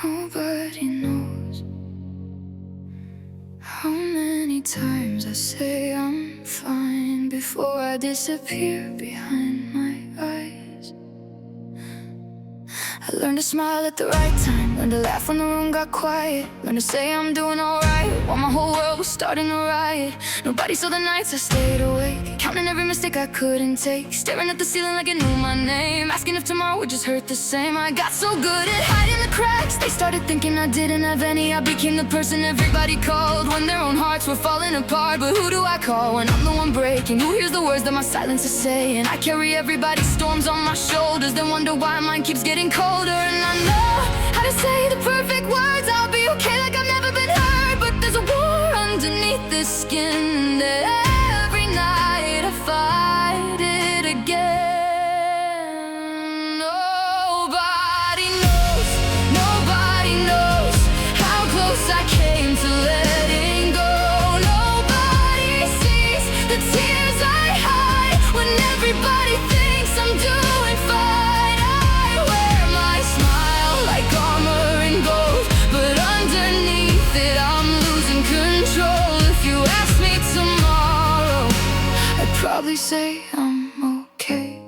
Nobody knows how many times I say I'm fine before I disappear behind my eyes. I learned to smile at the right time, learned to laugh when the room got quiet, learned to say I'm doing alright while my whole world was starting to riot. Nobody saw the nights I stayed awake, counting every mistake I couldn't take, staring at the ceiling like it knew my name, asking if tomorrow would just hurt the same. I got so good at hiding the cracks, they started thinking I didn't have any. I became the person everybody called when their own hearts were falling apart. But who do I call when I'm the one breaking? Who hears the words that my silence is saying? I carry everybody's storms on my shoulders, then wonder why mine keeps getting colder. And I know how to say the perfect words, I'll be okay like I've never been hurt. But there's a war underneath this skin that every night I fight it again. Nobody knows how close I came to letting go. Nobody sees the tears I hide when everybody thinks I'm doing fine. I wear my smile like armor and gold, but underneath it I'm losing control. If you ask me tomorrow, I'd probably say I'm okay,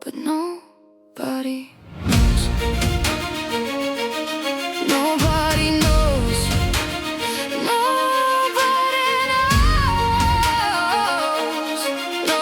but nobody knows. Nobody knows. Nobody knows. No.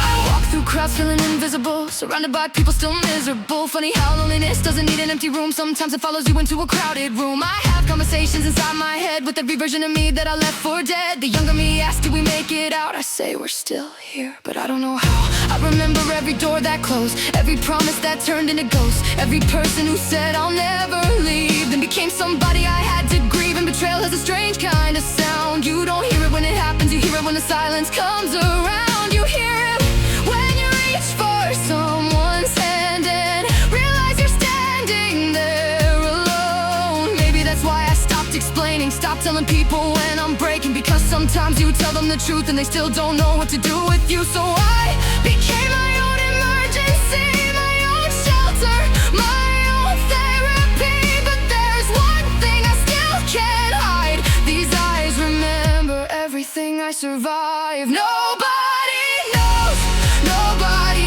I walk through crowds feeling invisible, surrounded by people still miserable. Funny how loneliness doesn't need an empty room. Sometimes it follows you into a crowded room. I have conversations inside my head with every version of me that I left for dead. The younger me asks, do we make it out? I say we're still here, but I don't know how. I remember every door that closed, every promise that turned into ghosts, every person who said I'll never leave, then became somebody I had to grieve. And betrayal has a strange kind of sound. You don't hear it when it happens, you hear it when the silence comes around. You hear it when you reach for someone's hand and realize you're standing there alone. Maybe that's why I stopped explaining, stopped telling people when I'm breaking, because sometimes you tell them the truth and they still don't know what to do with you. So I became my own emergency, my own shelter, my own therapy. But there's one thing I still can't hide, these eyes remember everything I survived. Nobody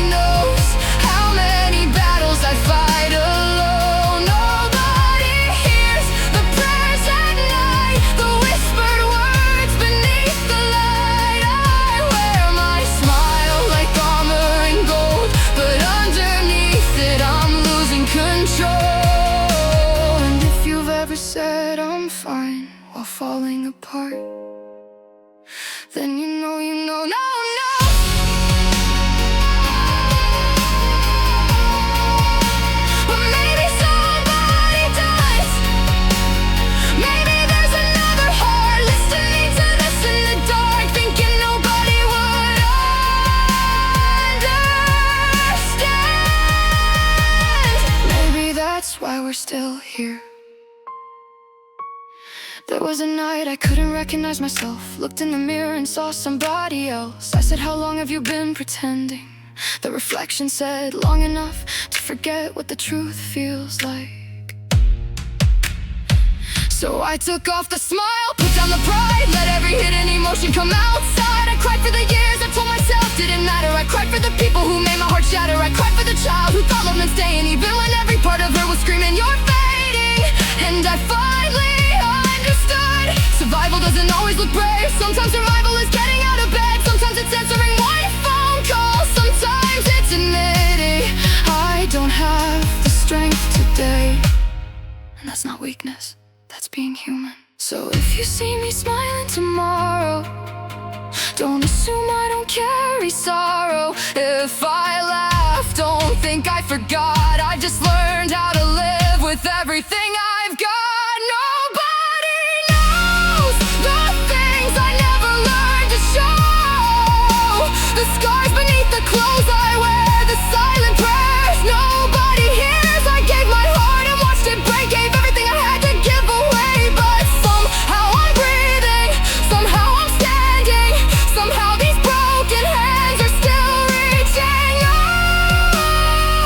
knows how many battles I fight alone. Nobody hears the prayers at night, the whispered words beneath the light. I wear my smile like armor and gold, but underneath it I'm losing control. And if you've ever said I'm fine while falling apart, then you know, no. But maybe somebody does. Maybe there's another heart listening to this in the dark, thinking nobody would understand. Maybe that's why we're still here. There was a night I couldn't recognize myself, looked in the mirror and saw somebody else. I said, how long have you been pretending? The reflection said, long enough to forget what the truth feels like. So I took off the smile, put down the pride, let every hidden emotion come outside. I cried for the years I told myself didn't matter. I cried for the people who made my heart shatter. I cried for the child who thought love meant staying, even when every part of her was screaming, you're fading. And I finally understood, survival doesn't always look brave. Sometimes survival is getting out of bed, sometimes it's answering one phone call, sometimes it's admitting I don't have the strength today. And that's not weakness, that's being human. So if you see me smiling tomorrow, don't assume I don't carry sorrow. If I laugh, don't think I forgot. I just learned how to live with everything I've got. Nobody knows the things I never learned to show, the scars beneath the clothes I wear, the silent prayers nobody hears. I gave my heart and watched it break, gave everything I had to give away. But somehow I'm breathing, somehow I'm standing, somehow these broken hands are still reaching out.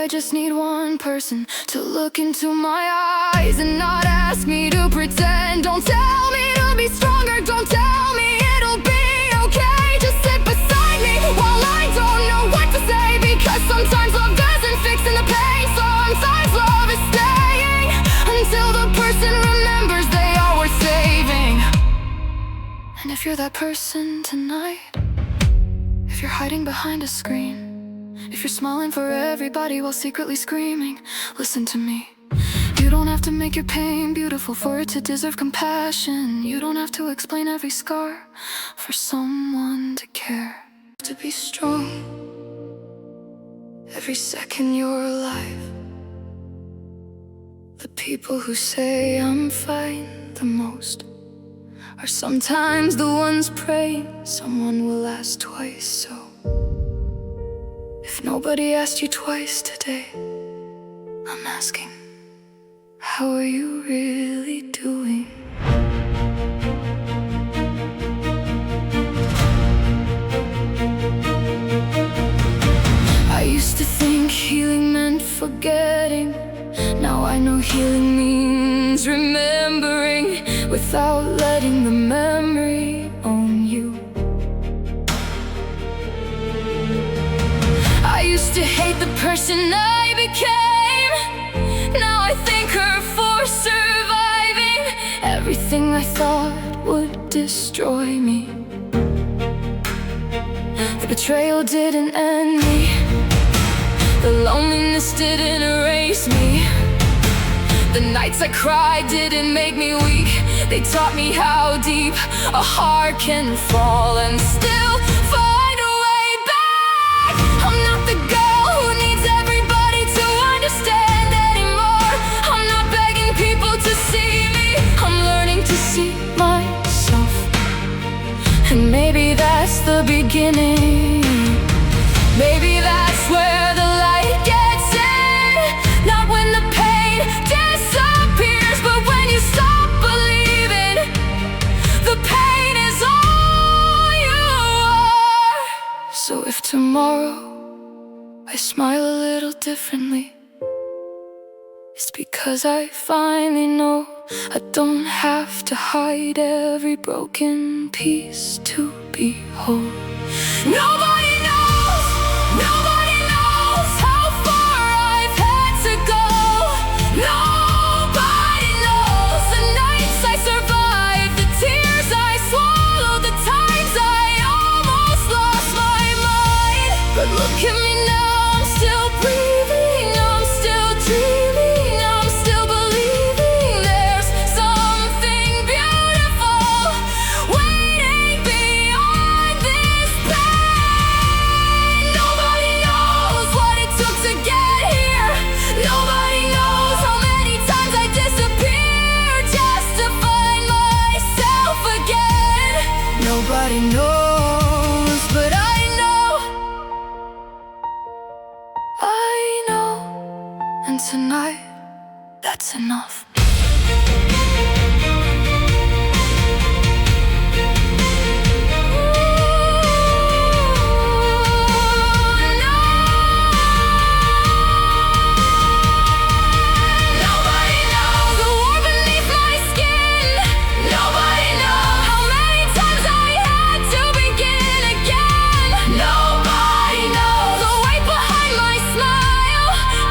I just need one person to look into my eyes and not ask me to pretend. Don't tell me to be stronger, don't tell me it'll be okay. Just sit beside me while I don't know what to say, because sometimes love doesn't fix in the pain. Sometimes love is staying until the person remembers they are worth saving. And if you're that person tonight, if you're hiding behind a screen, if you're smiling for everybody while secretly screaming, listen to me. You don't have to make your pain beautiful for it to deserve compassion. You don't have to explain every scar for someone to care. To be strong every second you're alive. The people who say I'm fine the most are sometimes the ones praying someone will ask twice. So if nobody asked you twice today, I'm asking, how are you really doing? I used to think healing meant forgetting. Now I know healing means remembering without letting the memory own you. I used to hate the person I became. Now I thank her for surviving everything I thought would destroy me. The betrayal didn't end me. The loneliness didn't erase me. The nights I cried didn't make me weak. They taught me how deep a heart can fall and still find a way back. I'm not the girl who needs everybody to understand anymore. I'm not begging people to see me. I'm learning to see myself. And maybe that's the beginning. Maybe that's where the light gets in. Not when the pain disappears, but when you stop believing the pain is all you are. So if tomorrow I smile a little differently, it's because I finally know I don't have to hide every broken piece to be whole. Nobody knows, nobody knows how far I've had to go. Nobody knows the nights I survived, the tears I swallowed, the times I almost lost my mind. But look at me now, I'm still breathing, I'm still dreaming, I'm still believing there's something beautiful waiting beyond this pain. Nobody knows what it took to get here. Nobody knows how many times I disappeared just to find myself again. Nobody knows, but I know. I know. And tonight, that's enough. Nobody knows the war beneath my skin. Nobody knows how many times I had to begin again. Nobody knows the weight behind my smile.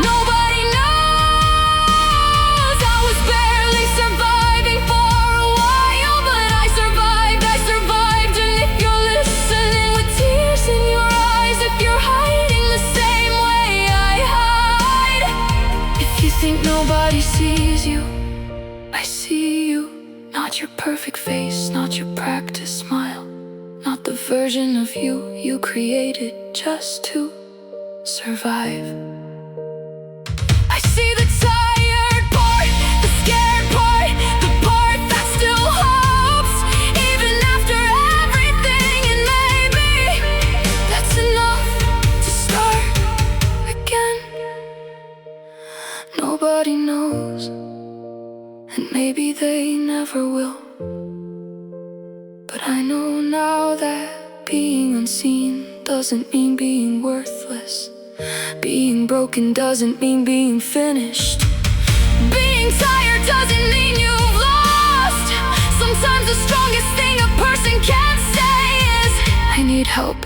Nobody knows I was barely surviving for a while, but I survived, and if you're listening with tears in your eyes, if you're hiding the same way I hide, if you think nobody sees you, I see you. Not your perfect face, not your practice smile, not the version of you created just to survive. I see the tired part, the scared part, the part that still hopes, even after everything, and maybe that's enough to start again. Nobody knows, and maybe they never will. But I know now that being unseen doesn't mean being worthless. Being broken doesn't mean being finished. Being tired doesn't mean you've lost. Sometimes the strongest thing a person can say is, I need help.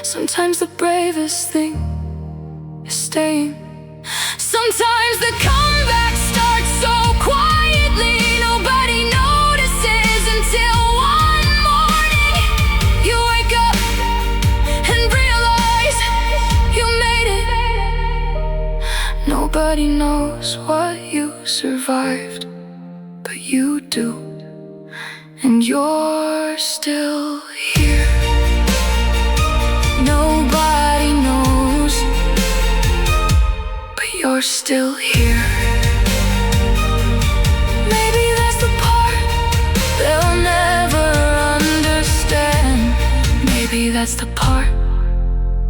Sometimes the bravest thing is staying. Sometimes the comeback starts so quietly, nobody notices until one morning you wake up and realize you made it. Nobody knows what you survived, but you do, and you're still here. Nobody knows, but you're still here. Maybe that's the part they'll never understand. Maybe that's the part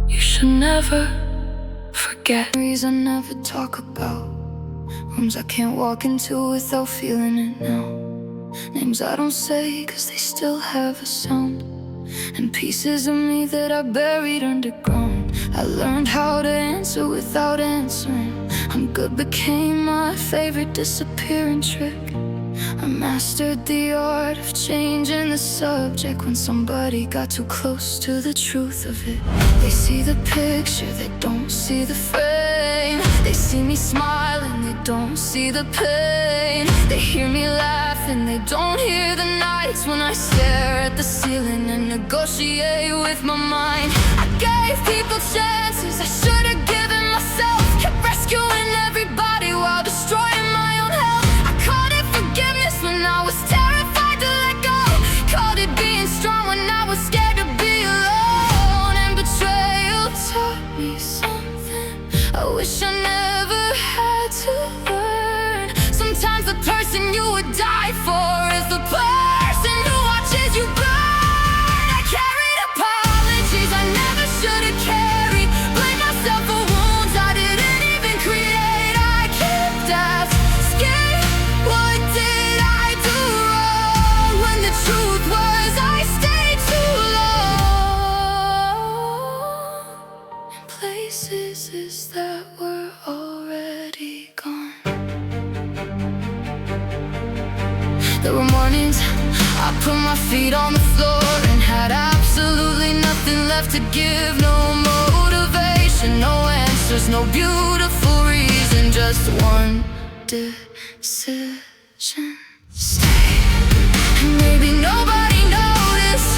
you should never forget. Memories I never talk about, rooms I can't walk into without feeling it now. Names I don't say cause they still have a sound, and pieces of me that I buried underground. I learned how to answer without answering. I'm good became my favorite disappearing trick. I mastered the art of changing the subject when somebody got too close to the truth of it. They see the picture, they don't see the frame. They see me smiling, they don't see the pain. They hear me laughing, they don't hear the nights when I stare at the ceiling and negotiate with my mind. I gave people chances I should have given myself. Kept rescuing everybody while destroying my own health. I called it forgiveness when I was terrified to let go. Called it being strong when I was scared to be alone. And betrayal taught me something I wish I never had to learn. Sometimes the person you would die for is the person who watches you burn. I carried apologies I never should have carried. Blame myself for wounds I didn't even create. I kept asking, what did I do wrong? When the truth was I stayed too long in places that were already gone. There were mornings I put my feet on the floor and had absolutely nothing left to give. No motivation, no answers, no beautiful reason, just one decision: stay. And maybe nobody noticed,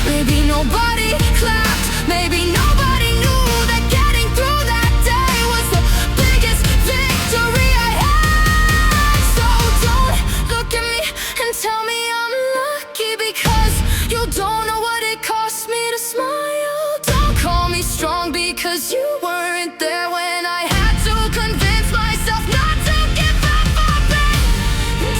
maybe nobody clapped, maybe nobody knew that getting through that day was the biggest victory I had. So don't look at me and tell me I'm lucky, because you don't know what it cost me to smile. Don't call me strong because you weren't there when I had to convince myself not to give up on it.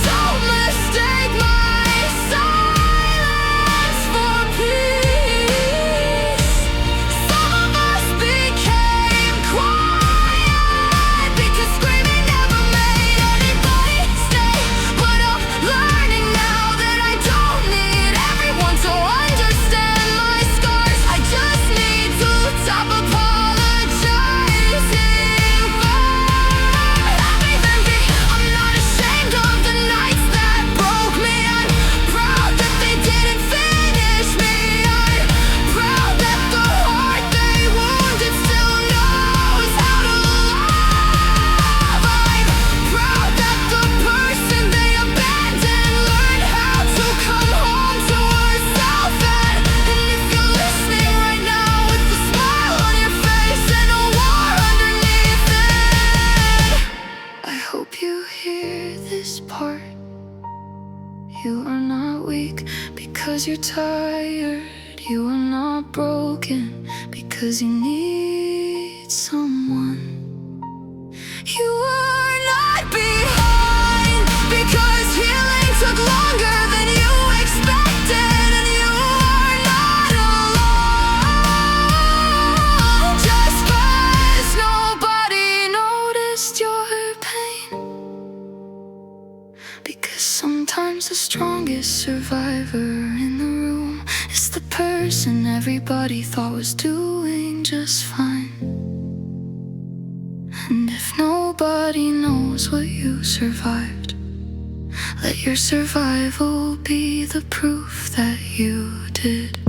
Don't mistake my silence for peace. Some of us became quiet because screaming never made anybody stay. But I'm learning now that I don't need everyone to understand my scars. I just need to stop apologizing for having me. I'm not ashamed of the nights that broke me. I'm proud that they didn't finish me. I'm proud that the heart they wounded still knows how to love. I'm proud that the person they abandoned learned how to come home to herself. And if you're listening right now with a smile on your face and a war underneath it, I hope you hear this part. You are not weak because you're tired. You are not broken because you need someone. You are not behind because healing took longer than you expected. And you are not alone just cause nobody noticed your pain. Because sometimes the strongest survivor in the room is the person everybody thought was doing just fine. nobody knows what you survived. Let your survival be the proof that you did.